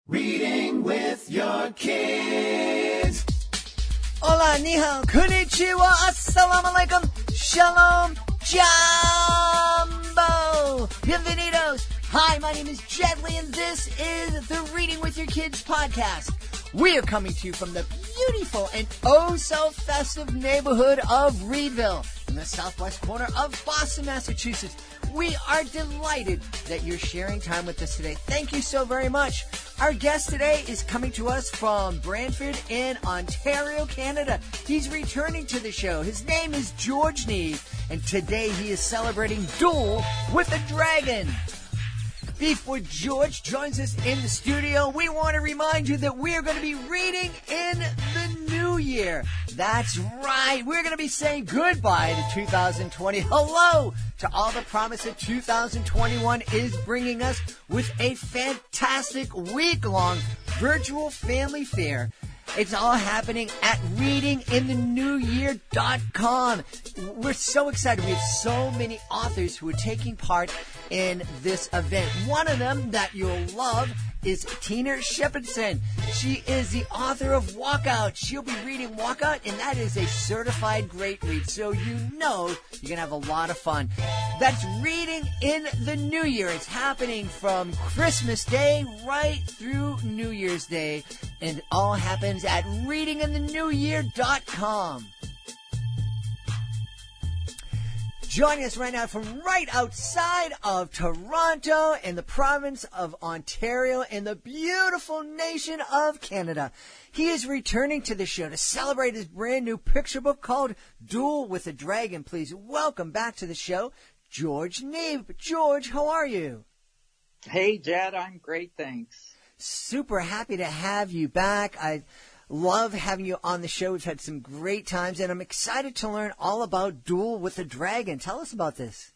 Reading with your kids. Hola, ni hao, konnichiwa, assalamu alaikum, shalom, jambo, bienvenidos. Hi, my name is Jet Li, and this is the Reading with Your Kids podcast. We are coming to you from the beautiful and oh-so-festive neighborhood of Reedville in the southwest corner of Boston, Massachusetts. We are delighted that you're sharing time with us today. Thank you so very much. Our guest today is coming to us from Brantford in Ontario, Canada. He's returning to the show. His name is George Neve, and today he is celebrating Duel with a Dragon. Before George joins us in the studio, we want to remind you that we're going to be reading in the new year. That's right. We're going to be saying goodbye to 2020. Hello to all the promise that 2021 is bringing us with a fantastic week-long virtual family fair. It's all happening at readingintheNewYear.com. We're so excited. We have so many authors who are taking part in this event. One of them that you'll love is Tina Shepherdson. She is the author of Walkout. She'll be reading Walkout, and that is a certified great read. So you know you're going to have a lot of fun. That's Reading in the New Year. It's happening from Christmas Day right through New Year's Day. And it all happens at readingintheNewYear.com. Joining us right now from right outside of Toronto in the province of Ontario in the beautiful nation of Canada. He is returning to the show to celebrate his brand new picture book called Duel with a Dragon. Please welcome back to the show, George Neve. George, how are you? Hey, Jed, I'm great, thanks. Super happy to have you back. I love having you on the show. We've had some great times, and I'm excited to learn all about Duel with a Dragon. Tell us about this.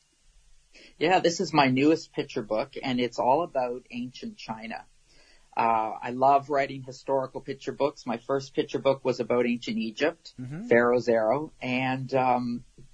Yeah, this is my newest picture book, and it's all about ancient China. I love writing historical picture books. My first picture book was about ancient Egypt, Pharaoh's Arrow, and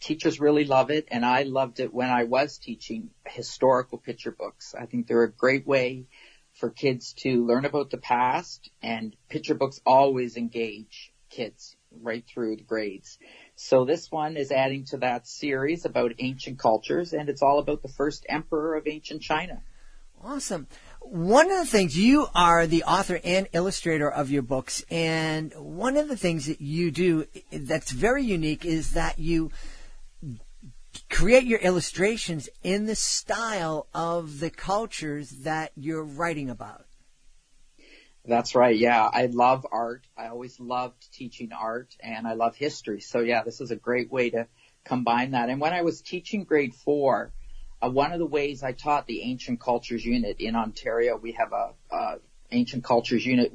teachers really love it, and I loved it when I was teaching historical picture books. I think they're a great way for kids to learn about the past, and picture books always engage kids right through the grades. So this one is adding to that series about ancient cultures, and it's all about the first emperor of ancient China. Awesome. One of the things, you are the author and illustrator of your books, and one of the things that you do that's very unique is that you create your illustrations in the style of the cultures that you're writing about. That's right. Yeah, I love art. I always loved teaching art, and I love history. So yeah, this is a great way to combine that. And when I was teaching grade 4, one of the ways I taught the Ancient Cultures Unit in Ontario, we have a Ancient Cultures Unit,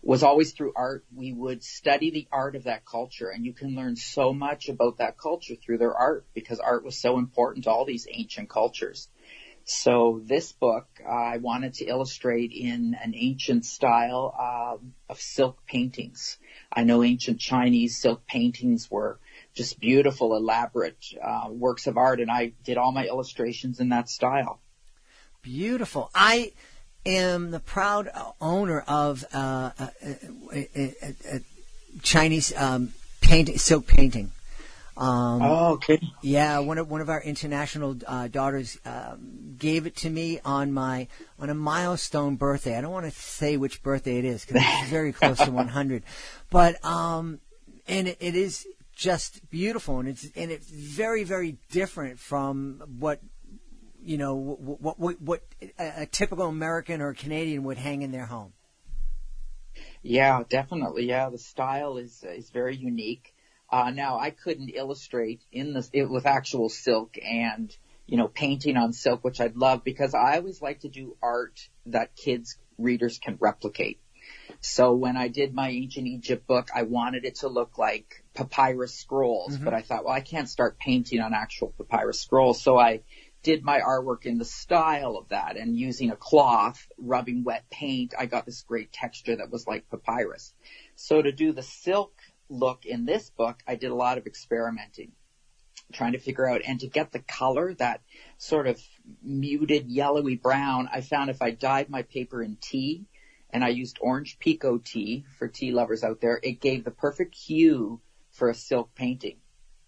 was always through art. We would study the art of that culture, and you can learn so much about that culture through their art, because art was so important to all these ancient cultures. So this book, I wanted to illustrate in an ancient style of silk paintings. I know ancient Chinese silk paintings were just beautiful, elaborate works of art, and I did all my illustrations in that style. Beautiful. I am the proud owner of a Chinese silk painting. Okay. Yeah, one of our international daughters gave it to me on a milestone birthday. I don't want to say which birthday it is because it's very close to 100, but and it is just beautiful, and it's very, very different from what a typical American or Canadian would hang in their home. Yeah, definitely. Yeah, the style is very unique. Now, I couldn't illustrate with actual silk and, painting on silk, which I'd love, because I always like to do art that kids, readers can replicate. So when I did my ancient Egypt book, I wanted it to look like papyrus scrolls, but I thought, well, I can't start painting on actual papyrus scrolls. So I did my artwork in the style of that, and using a cloth, rubbing wet paint, I got this great texture that was like papyrus. So to do the silk look in this book, I did a lot of experimenting, trying to figure out, and to get the color, that sort of muted yellowy brown, I found if I dyed my paper in tea and I used orange Pico tea for tea lovers out there. It gave the perfect hue for a silk painting.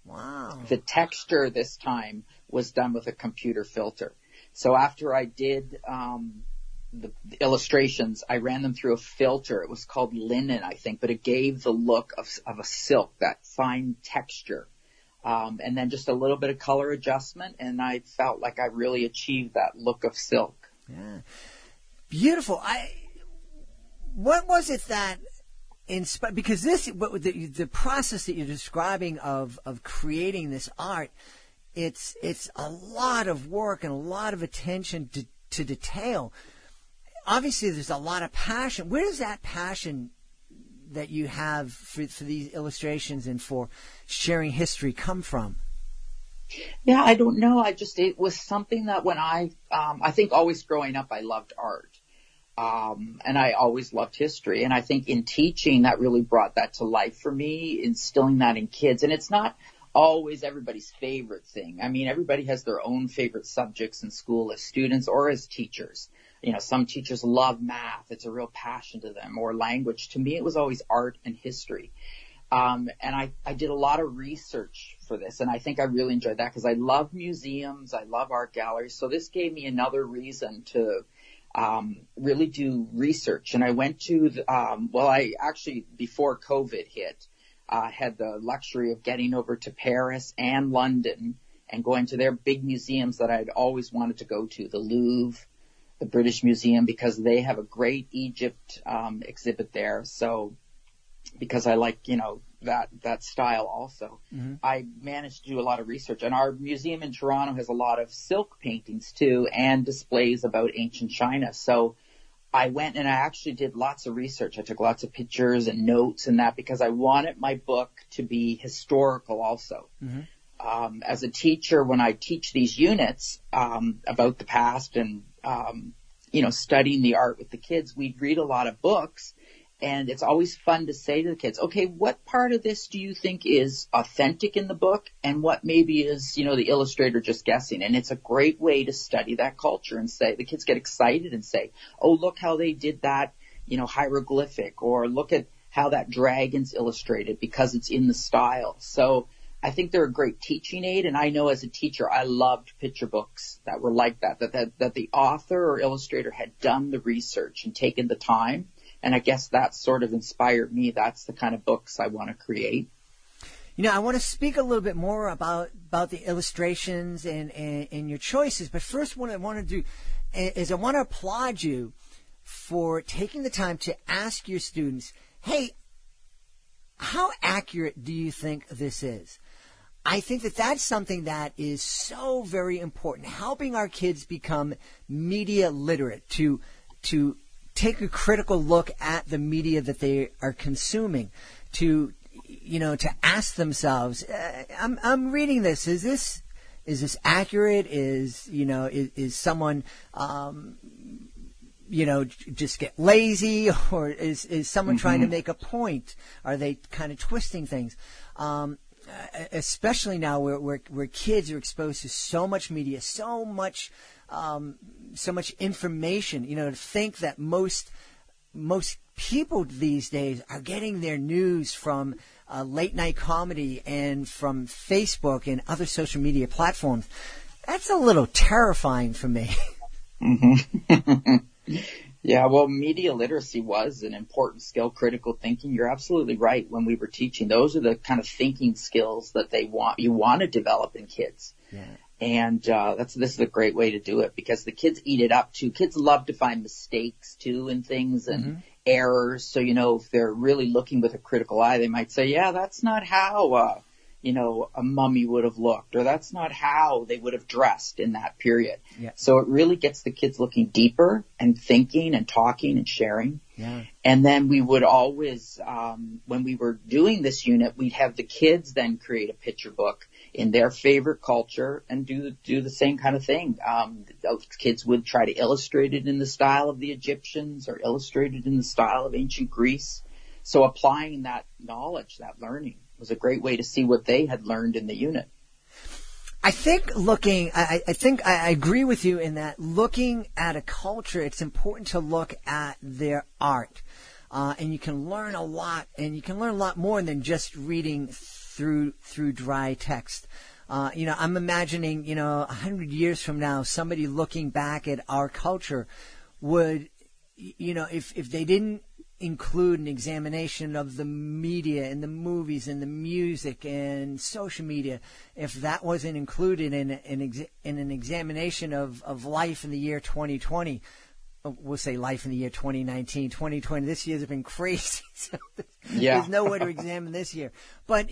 Wow. The texture this time was done with a computer filter. So after I did the illustrations, I ran them through a filter. It was called linen, I think, but it gave the look of a silk, that fine texture. And then just a little bit of color adjustment, and I felt like I really achieved that look of silk. Yeah. Beautiful. What was it that inspired? Because the process that you're describing of creating this art, it's a lot of work and a lot of attention to detail. Obviously, there's a lot of passion. Where does that passion that you have for these illustrations and for sharing history come from? Yeah, I don't know. It was something that when I think always growing up, I loved art. And I always loved history. And I think in teaching, that really brought that to life for me, instilling that in kids. And it's not always everybody's favorite thing. I mean, everybody has their own favorite subjects in school as students or as teachers. You know, some teachers love math. It's a real passion to them, or language. To me, it was always art and history. And I did a lot of research for this, and I think I really enjoyed that because I love museums. I love art galleries. So this gave me another reason to really do research. And I went to, I actually, before COVID hit, had the luxury of getting over to Paris and London and going to their big museums that I'd always wanted to go to, the Louvre, the British Museum, because they have a great Egypt exhibit there. So because I like, that style also, I managed to do a lot of research. And our museum in Toronto has a lot of silk paintings too, and displays about ancient China. So I went and I actually did lots of research. I took lots of pictures and notes and that because I wanted my book to be historical also. As a teacher, when I teach these units about the past and, studying the art with the kids, we'd read a lot of books. And it's always fun to say to the kids, okay, what part of this do you think is authentic in the book and what maybe is, the illustrator just guessing? And it's a great way to study that culture and say, the kids get excited and say, oh, look how they did that, hieroglyphic, or look at how that dragon's illustrated because it's in the style. So I think they're a great teaching aid. And I know as a teacher, I loved picture books that were like that the author or illustrator had done the research and taken the time. And I guess that sort of inspired me. That's the kind of books I want to create. I want to speak a little bit more about the illustrations and your choices. But first, what I want to do is I want to applaud you for taking the time to ask your students, hey, how accurate do you think this is? I think that that's something that is so very important, helping our kids become media literate, to take a critical look at the media that they are consuming, to ask themselves, I'm reading this. Is this accurate? Is someone, just get lazy, or is someone trying to make a point? Are they kind of twisting things? Especially now where kids are exposed to so much media, so much information, to think that most people these days are getting their news from late night comedy and from Facebook and other social media platforms. That's a little terrifying for me. Yeah, well, media literacy was an important skill, critical thinking. You're absolutely right. When we were teaching, those are the kind of thinking skills that you want to develop in kids. Yeah. And this is a great way to do it because the kids eat it up too. Kids love to find mistakes too in things and errors. So, if they're really looking with a critical eye, they might say, yeah, that's not how, a mummy would have looked, or that's not how they would have dressed in that period. Yeah. So it really gets the kids looking deeper and thinking and talking and sharing. Yeah. And then we would always, when we were doing this unit, we'd have the kids then create a picture book in their favorite culture and do the same kind of thing. Kids would try to illustrate it in the style of the Egyptians or illustrate it in the style of ancient Greece. So applying that knowledge, that learning, was a great way to see what they had learned in the unit. I think I agree with you in that looking at a culture, it's important to look at their art. And you can learn a lot, and you can learn a lot more than just reading through dry text. I'm imagining, 100 years from now, somebody looking back at our culture would, if they didn't include an examination of the media and the movies and the music and social media, if that wasn't included in an examination of life in the year 2020, we'll say life in the year 2019, 2020, this year's been crazy. So there's no way to examine this year. But,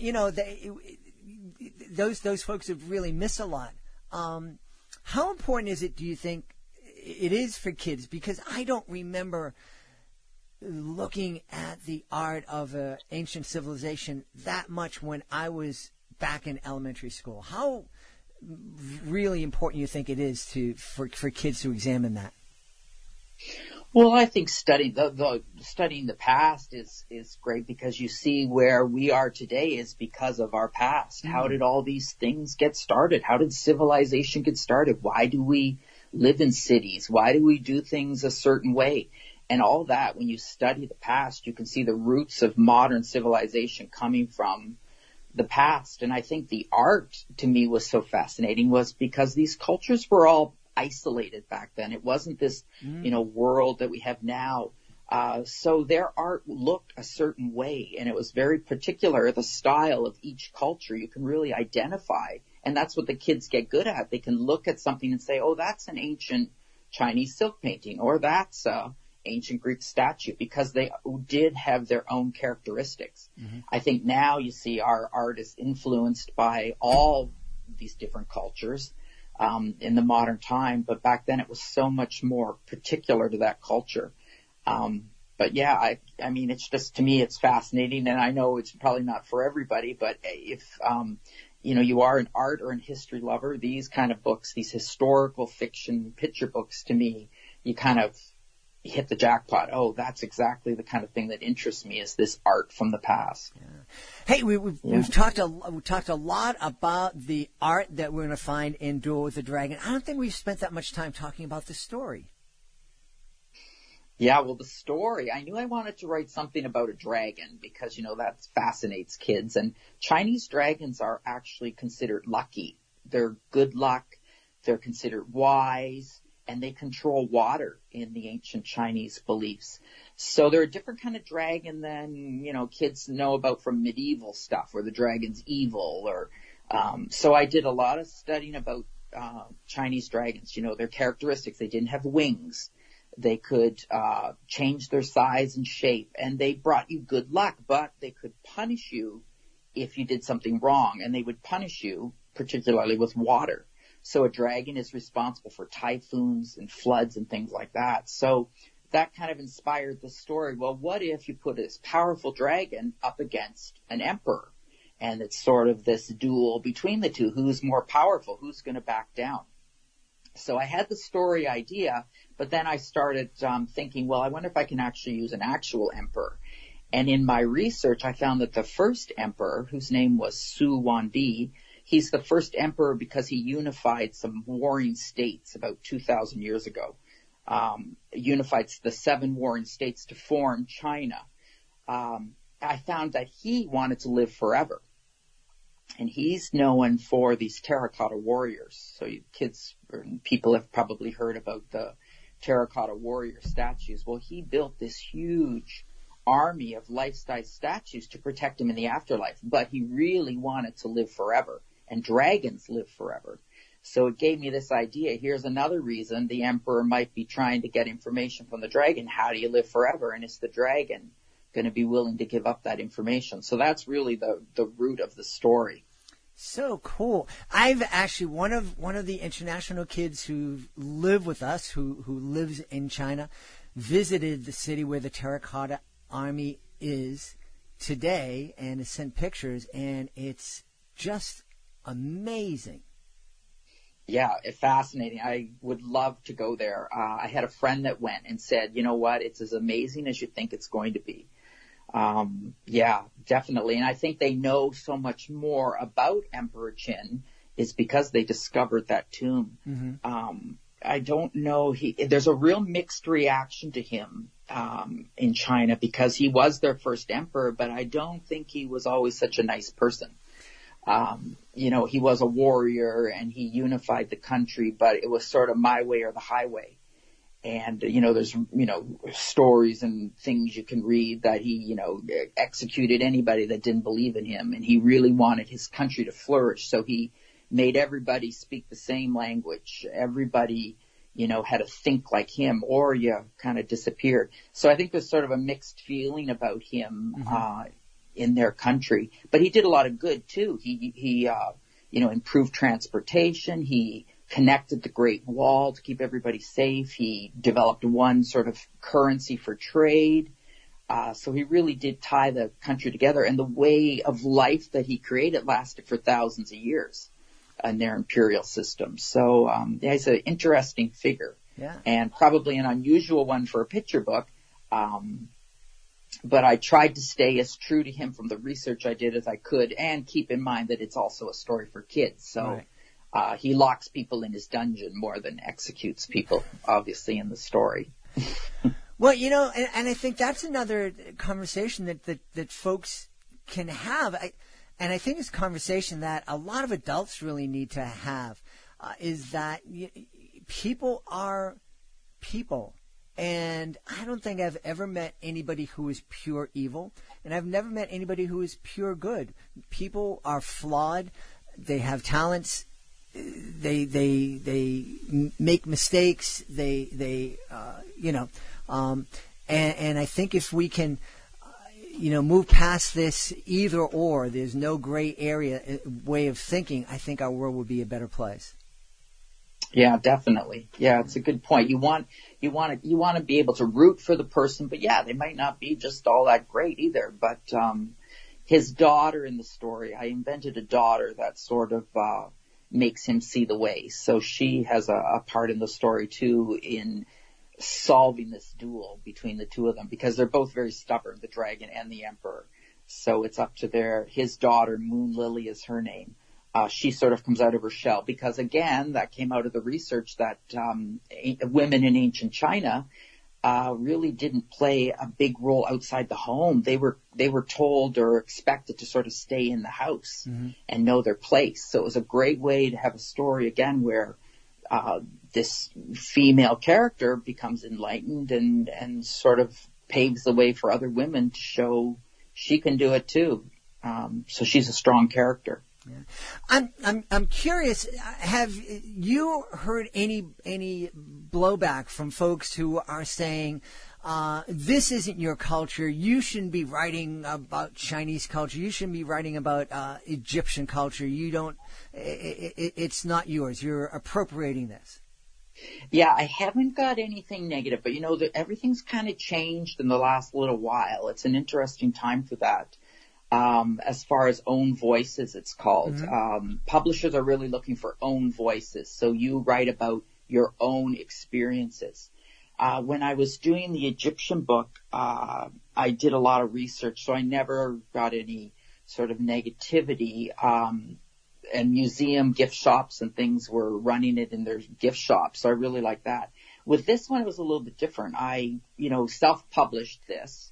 those folks have really missed a lot. How important is it, do you think, it is for kids? Because I don't remember looking at the art of an ancient civilization that much when I was back in elementary school. How really important you think it is for kids to examine that? Well, I think studying the past is great, because you see where we are today is because of our past. Mm-hmm. How did all these things get started? How did civilization get started? Why do we live in cities? Why do we do things a certain way? And all that, when you study the past, you can see the roots of modern civilization coming from the past. And I think the art, to me, was so fascinating, was because these cultures were all isolated back then. It wasn't this, world that we have now. So their art looked a certain way, and it was very particular, the style of each culture. You can really identify, and that's what the kids get good at. They can look at something and say, oh, that's an ancient Chinese silk painting, or that's a ancient Greek statue, because they did have their own characteristics. Mm-hmm. I think now you see our art is influenced by all these different cultures in the modern time, but back then it was so much more particular to that culture. But yeah, I mean, it's just, to me, it's fascinating, and I know it's probably not for everybody, but if you are an art or an history lover, these kind of books, these historical fiction picture books, to me, you kind of hit the jackpot. Oh, that's exactly the kind of thing that interests me, is this art from the past. Yeah. Hey, we've talked a lot about the art that we're going to find in Duel with the Dragon. I don't think we've spent that much time talking about the story. Yeah, well, the story, I knew I wanted to write something about a dragon because, that fascinates kids. And Chinese dragons are actually considered lucky. They're good luck. They're considered wise. And they control water in the ancient Chinese beliefs. So they're a different kind of dragon than, kids know about from medieval stuff, where the dragon's evil. So I did a lot of studying about Chinese dragons, their characteristics. They didn't have wings. They could change their size and shape, and they brought you good luck, but they could punish you if you did something wrong, and they would punish you particularly with water. So a dragon is responsible for typhoons and floods and things like that. So that kind of inspired the story. Well, what if you put this powerful dragon up against an emperor? And it's sort of this duel between the two. Who's more powerful? Who's going to back down? So I had the story idea, but then I started thinking, well, I wonder if I can actually use an actual emperor. And in my research, I found that the first emperor, whose name was Su Huangdi, he's the first emperor because he unified some warring states about 2,000 years ago, unified the 7 warring states to form China. I found that he wanted to live forever. And he's known for these terracotta warriors. So people have probably heard about the terracotta warrior statues. Well, he built this huge army of life-size statues to protect him in the afterlife. But he really wanted to live forever. And dragons live forever. So it gave me this idea. Here's another reason the emperor might be trying to get information from the dragon. How do you live forever? And is the dragon going to be willing to give up that information? So that's really the root of the story. So cool. I've actually, one of the international kids who live with us, who lives in China, visited the city where the terracotta army is today and has sent pictures, and it's just amazing. Yeah, it's fascinating. I would love to go there. I had a friend that went and said, you know what, it's as amazing as you think it's going to be. Yeah, definitely. And I think they know so much more about Emperor Qin is because they discovered that tomb. Mm-hmm. I don't know. There's a real mixed reaction to him in China because he was their first emperor, but I don't think he was always such a nice person. He was a warrior and he unified the country, but it was sort of my way or the highway. And, there's, stories and things you can read that he, executed anybody that didn't believe in him. And he really wanted his country to flourish. So he made everybody speak the same language. Everybody, had to think like him, or you kind of disappeared. So I think there's sort of a mixed feeling about him, in their country, but he did a lot of good too. He improved transportation. He connected the Great Wall to keep everybody safe. He developed one sort of currency for trade. So he really did tie the country together, and the way of life that he created lasted for thousands of years in their imperial system. So, he's an interesting figure, and probably an unusual one for a picture book. But I tried to stay as true to him from the research I did as I could, and keep in mind that it's also a story for kids. So he locks people in his dungeon more than executes people, obviously, in the story. Well, and I think that's another conversation that folks can have. And I think it's a conversation that a lot of adults really need to have, is that people are people. And I don't think I've ever met anybody who is pure evil, and I've never met anybody who is pure good. People are flawed. They have talents. They make mistakes. And I think if we can, move past this either or, there's no gray area way of thinking, I think our world would be a better place. Yeah, definitely. Yeah, it's a good point. You want to be able to root for the person, but they might not be just all that great either. But his daughter in the story, I invented a daughter that sort of makes him see the way. So she has a part in the story too in solving this duel between the two of them, because they're both very stubborn, the dragon and the emperor. So it's up to his daughter, Moon Lily is her name. She sort of comes out of her shell because, again, that came out of the research that women in ancient China really didn't play a big role outside the home. They were told or expected to sort of stay in the house and know their place. So it was a great way to have a story, again, where this female character becomes enlightened and sort of paves the way for other women to show she can do it too. So she's a strong character. Yeah. I'm curious. Have you heard any blowback from folks who are saying this isn't your culture? You shouldn't be writing about Chinese culture. You shouldn't be writing about Egyptian culture. You don't. It's not yours. You're appropriating this. Yeah, I haven't got anything negative, but everything's kind of changed in the last little while. It's an interesting time for that. As far as own voices, it's called. Publishers are really looking for own voices. So you write about your own experiences. When I was doing the Egyptian book, I did a lot of research, so I never got any sort of negativity. And museum gift shops and things were running it in their gift shops. So I really like that. With this one, it was a little bit different. I, self-published this.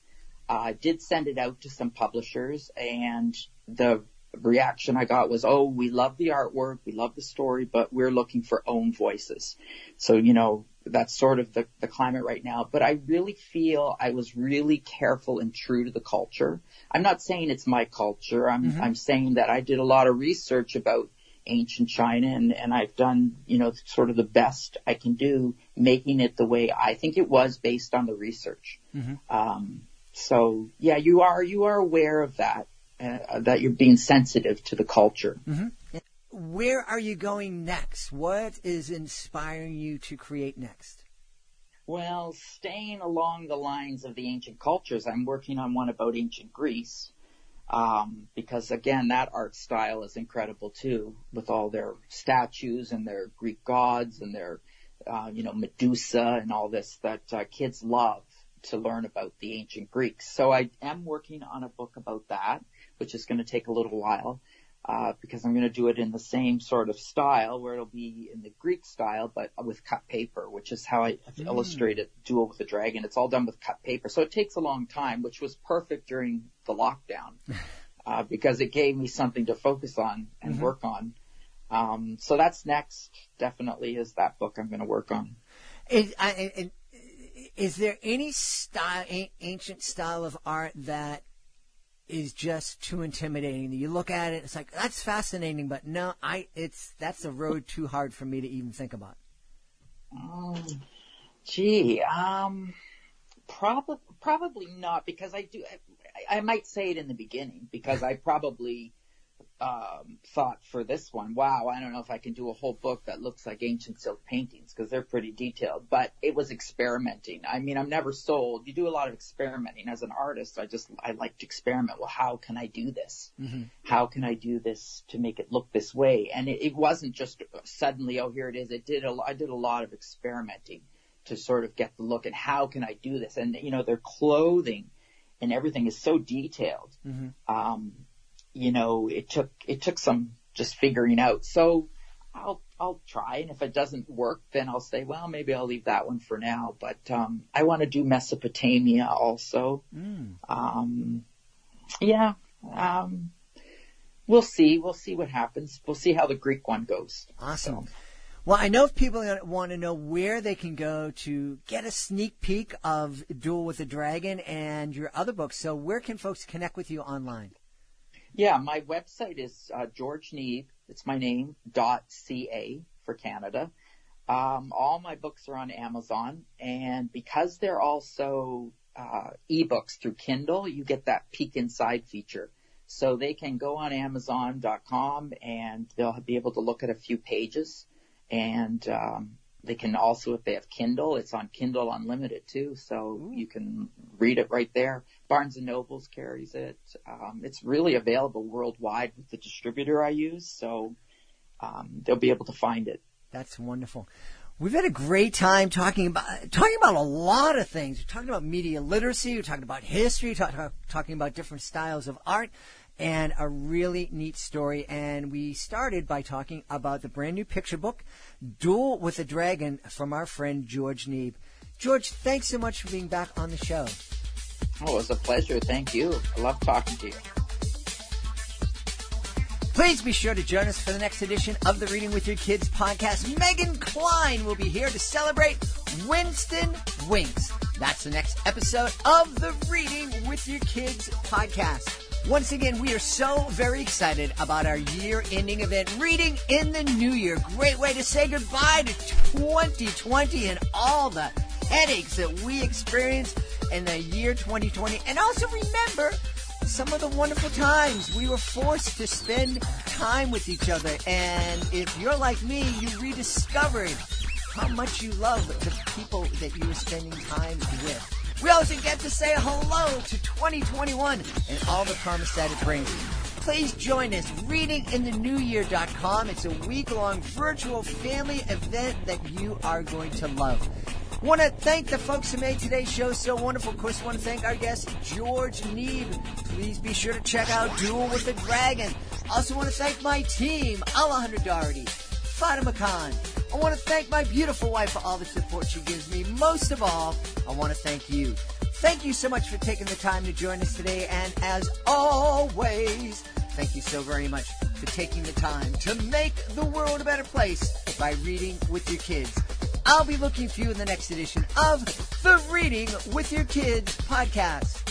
I did send it out to some publishers, and the reaction I got was, oh, we love the artwork, we love the story, but we're looking for own voices. So, that's sort of the climate right now. But I really feel I was really careful and true to the culture. I'm not saying it's my culture. I'm saying that I did a lot of research about ancient China, and I've done, sort of the best I can do, making it the way I think it was based on the research. So yeah, you are aware of that, that you're being sensitive to the culture. Where are you going next? What is inspiring you to create next? Well, staying along the lines of the ancient cultures, I'm working on one about ancient Greece, because again, that art style is incredible too, with all their statues and their Greek gods and their, Medusa and all this that kids love to learn about the ancient Greeks. So I am working on a book about that, which is going to take a little while. because I'm going to do it in the same sort of style where it'll be in the Greek style, but with cut paper, which is how I have illustrated Duel with the Dragon. It's all done with cut paper. So it takes a long time, which was perfect during the lockdown, because it gave me something to focus on and work on. So that's next, definitely, is that book I'm going to work on. Is there any style, ancient style of art that is just too intimidating? You look at it, it's like, that's fascinating, but no, that's a road too hard for me to even think about. Probably not, because I might say it in the beginning, because I probably thought for this one, wow, I don't know if I can do a whole book that looks like ancient silk paintings, because they're pretty detailed. But it was experimenting. I mean, I'm never sold. You do a lot of experimenting. As an artist, I like to experiment. Well, how can I do this? How can I do this to make it look this way? And it wasn't just suddenly, oh, here it is. I did a lot of experimenting to sort of get the look at how can I do this? And, you know, their clothing and everything is so detailed. You know, it took some just figuring out. So I'll try, and if it doesn't work, then I'll say, well, maybe I'll leave that one for now. But I want to do Mesopotamia also. We'll see. We'll see what happens. We'll see how the Greek one goes. Awesome. So. Well, I know if people want to know where they can go to get a sneak peek of Duel with the Dragon and your other books. So where can folks connect with you online? Yeah, my website is George Neebe, it's my name, .ca for Canada. All my books are on Amazon, and because they're also ebooks through Kindle, you get that peek inside feature. So they can go on Amazon.com, and they'll be able to look at a few pages. And they can also, if they have Kindle, it's on Kindle Unlimited too, so you can read it right there. Barnes & Noble carries it. It's really available worldwide with the distributor I use, so they'll be able to find it. That's wonderful. We've had a great time talking about a lot of things. We're talking about media literacy, we're talking about history, talking about different styles of art, and a really neat story. And we started by talking about the brand new picture book, Duel with the Dragon, from our friend George Neebe. George, thanks so much for being back on the show. Oh, it was a pleasure. Thank you. I love talking to you. Please be sure to join us for the next edition of the Reading with Your Kids podcast. Megan Klein will be here to celebrate Winston Winks. That's the next episode of the Reading with Your Kids podcast. Once again, we are so very excited about our year-ending event, Reading in the New Year. Great way to say goodbye to 2020 and all the headaches that we experienced in the year 2020. And also remember some of the wonderful times we were forced to spend time with each other. And if you're like me, you rediscovered how much you love the people that you were spending time with. We also get to say hello to 2021 and all the promise that it brings. Please join us, readingintheNewYear.com. It's a week-long virtual family event that you are going to love. Want to thank the folks who made today's show so wonderful. Of course, want to thank our guest, George Neebe. Please be sure to check out Duel with the Dragon. Also want to thank my team, Alejandro Doherty, Fatima Khan. I want to thank my beautiful wife for all the support she gives me. Most of all, I want to thank you. Thank you so much for taking the time to join us today. And as always, thank you so very much for taking the time to make the world a better place by reading with your kids. I'll be looking for you in the next edition of the Reading with Your Kids podcast.